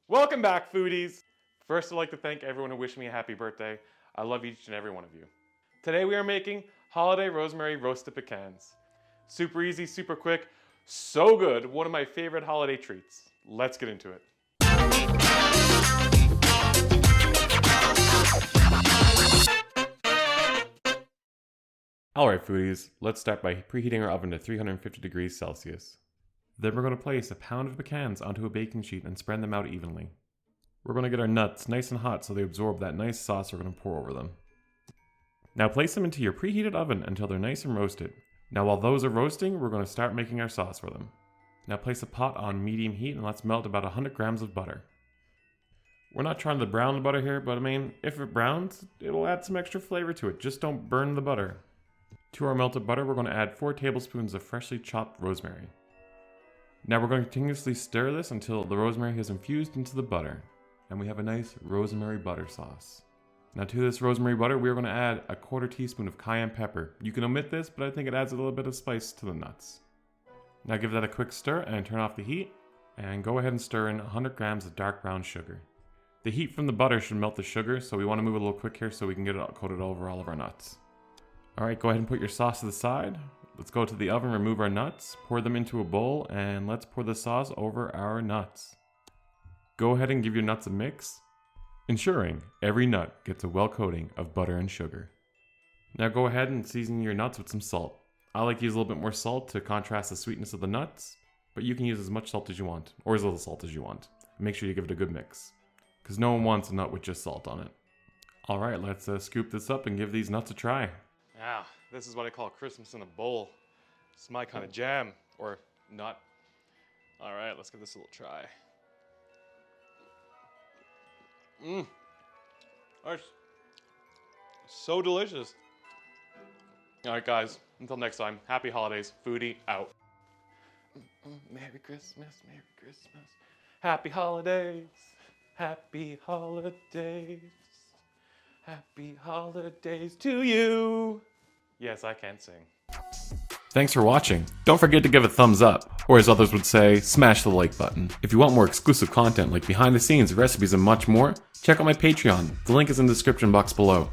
Welcome back, foodies! First, I'd like to thank everyone who wished me a happy birthday. I love each and every one of you. Today we are making holiday rosemary roasted pecans. Super easy, super quick, so good, one of my favorite holiday treats. Let's get into it. Alright foodies, let's start by preheating our oven to 350 degrees Celsius. Then we're going to place a pound of pecans onto a baking sheet and spread them out evenly. We're going to get our nuts nice and hot so they absorb that nice sauce we're going to pour over them. Now place them into your preheated oven until they're nice and roasted. Now while those are roasting, we're going to start making our sauce for them. Now place a pot on medium heat and let's melt about 100 grams of butter. We're not trying to brown the butter here, but I mean, if it browns, it'll add some extra flavor to it. Just don't burn the butter. To our melted butter, we're going to add 4 tablespoons of freshly chopped rosemary. Now we're going to continuously stir this until the rosemary has infused into the butter. And we have a nice rosemary butter sauce. Now to this rosemary butter, we're going to add a 1/4 teaspoon of cayenne pepper. You can omit this, but I think it adds a little bit of spice to the nuts. Now give that a quick stir and turn off the heat. And go ahead and stir in 100 grams of dark brown sugar. The heat from the butter should melt the sugar, so we want to move a little quick here so we can get it coated over all of our nuts. Alright, go ahead and put your sauce to the side. Let's go to the oven, remove our nuts, pour them into a bowl, and let's pour the sauce over our nuts. Go ahead and give your nuts a mix, ensuring every nut gets a well coating of butter and sugar. Now go ahead and season your nuts with some salt. I like to use a little bit more salt to contrast the sweetness of the nuts, but you can use as much salt as you want, or as little salt as you want. Make sure you give it a good mix, because no one wants a nut with just salt on it. Alright, let's scoop this up and give these nuts a try. Now, this is what I call Christmas in a bowl. It's my kind of jam, or nut. Alright, let's give this a little try. That's so delicious. Alright guys, until next time, happy holidays, foodie out. Merry Christmas, Merry Christmas. Happy holidays, happy holidays. Happy holidays to you. Yes, I can sing. Thanks for watching. Don't forget to give a thumbs up, or as others would say, smash the like button. If you want more exclusive content like behind the scenes, recipes, and much more, check out my Patreon. The link is in the description box below.